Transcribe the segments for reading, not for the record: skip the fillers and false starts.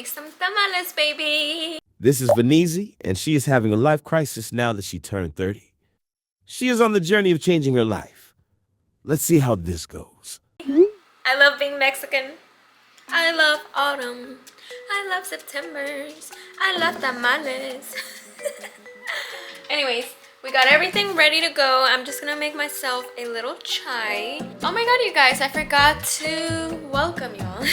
make some tamales, baby. This is Venizi, and she is having a life crisis now that she turned 30. She is on the journey of changing her life. Let's see how this goes. I love being Mexican. I love autumn. I love Septembers. I love tamales. Anyways, we got everything ready to go. I'm just gonna make myself a little chai. Oh my god, you guys, I forgot to welcome y'all.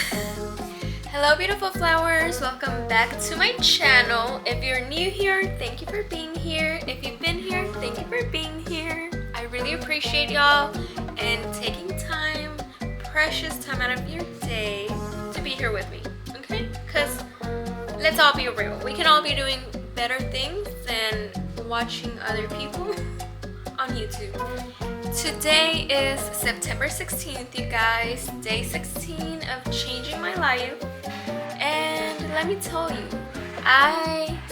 Hello, beautiful flowers. Welcome back to my channel. If you're new here, thank you for being here. If you've been here, thank you for being here. I really appreciate y'all and taking time, precious time out of your day to be here with me, okay? Because let's all be real. We can all be doing better things than watching other people on YouTube. Today is September 16th, you guys. Day 16 of changing my life. And let me tell you,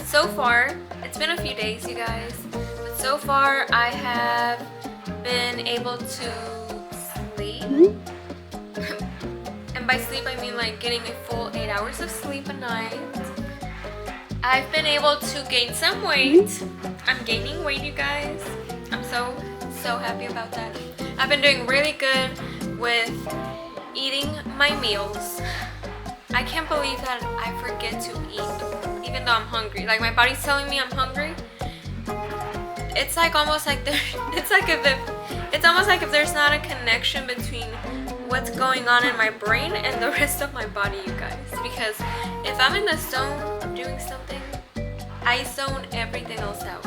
so far, it's been a few days, you guys, but so far I have been able to sleep. And by sleep, I mean like getting a full 8 hours of sleep a night. I've been able to gain some weight. I'm gaining weight, you guys. I'm so happy about that. I've been doing really good with eating my meals. I can't believe that I forget to eat, even though I'm hungry. Like, my body's telling me I'm hungry. It's like almost like it's almost like if there's not a connection between what's going on in my brain and the rest of my body, you guys. Because if I'm in the zone of doing something, I zone everything else out.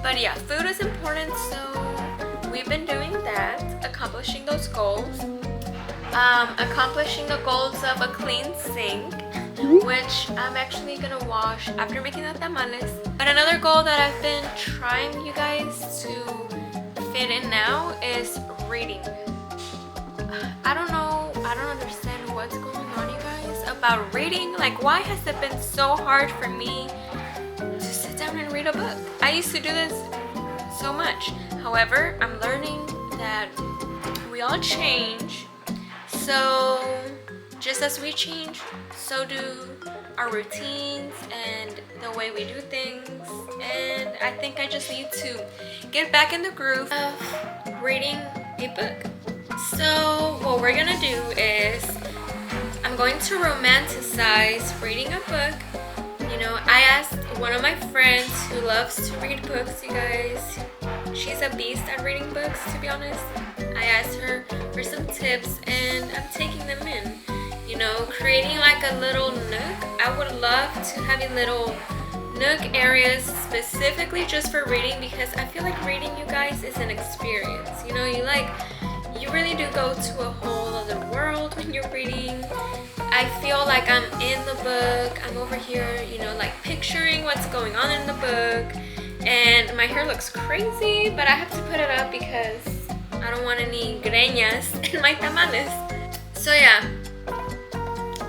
But yeah, food is important, so we've been doing that, accomplishing those goals. Accomplishing the goals of a clean sink, which I'm actually gonna wash after making the tamales. But another goal that I've been trying, you guys, to fit in now is reading. I don't understand what's going on, you guys, about reading. Like, why has it been so hard for me to sit down and read a book? I used to do this so much. However, I'm learning that we all change. So just as we change, so do our routines and the way we do things. And I think I just need to get back in the groove of reading a book. So what we're gonna do is I'm going to romanticize reading a book. You know, I asked one of my friends who loves to read books, you guys. She's a beast at reading books, to be honest. I asked her for some tips and I'm taking them in. You know, creating like a little nook. I would love to have a little nook areas specifically just for reading, because I feel like reading, you guys, is an experience. You know, you really do go to a whole other world when you're reading. I feel like I'm in the book. I'm over here, you know, like picturing what's going on in the book. And my hair looks crazy, but I have to put it up because I don't want any greñas in my tamales. So yeah,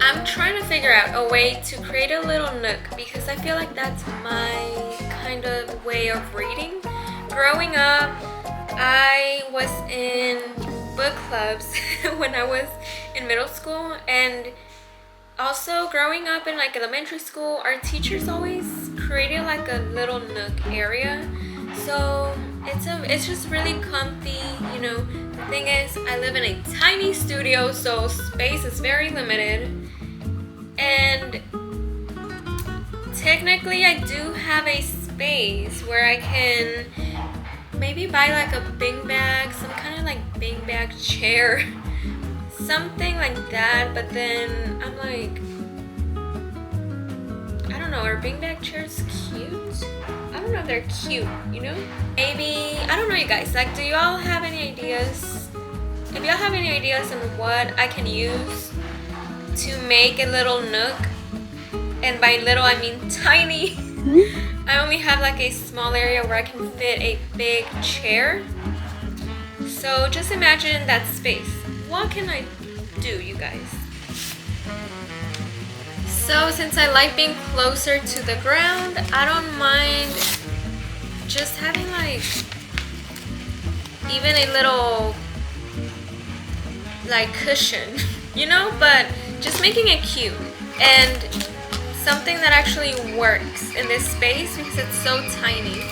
I'm trying to figure out a way to create a little nook, because I feel like that's my kind of way of reading. Growing up, I was in book clubs when I was in middle school, and also growing up in like elementary school, our teachers always created like a little nook area. So it's just really comfy, you know. The thing is, I live in a tiny studio, so space is very limited. And technically I do have a space where I can maybe buy like a beanbag, some kind of like beanbag chair, something like that. But then I'm like, I don't know, are beanbag chairs cute? I don't know if they're cute, you know? Maybe, I don't know, you guys, like, do y'all have any ideas? If y'all have any ideas on what I can use to make a little nook, and by little I mean tiny. I only have like a small area where I can fit a big chair. So just imagine that space. What can I do, you guys? So since I like being closer to the ground, I don't mind just having like even a little like cushion, you know, but just making it cute. And something that actually works in this space because it's so tiny.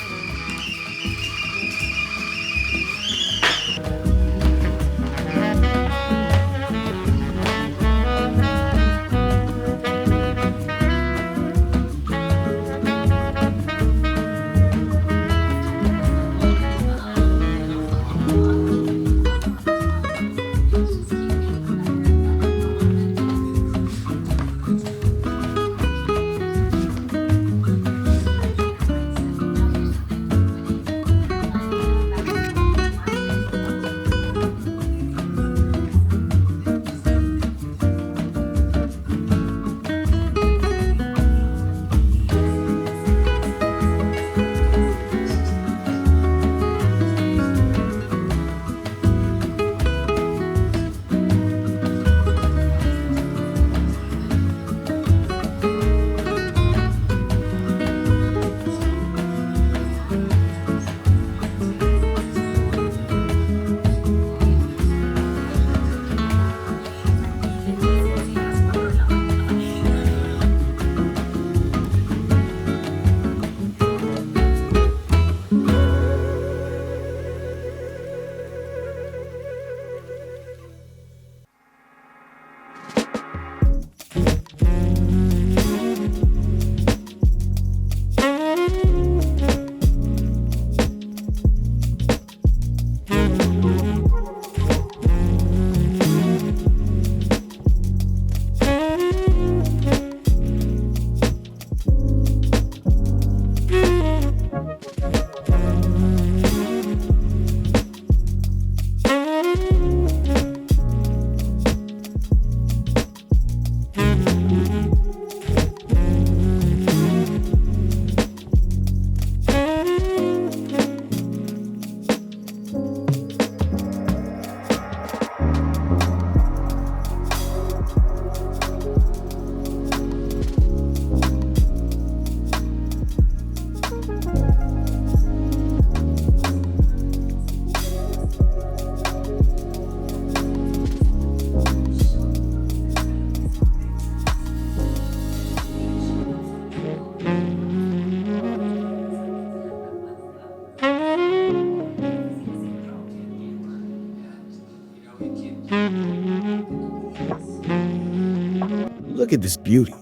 Look at this beauty. Oh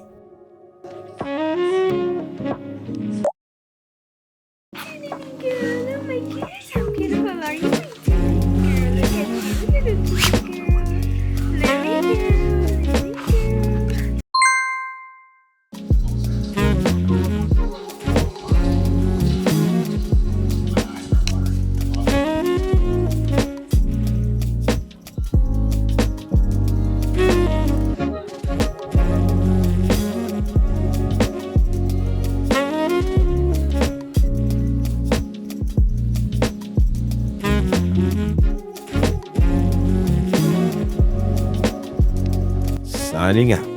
my goodness, how beautiful are you, my girl? Look at you, you're a cute girl. Let me go. Signing out.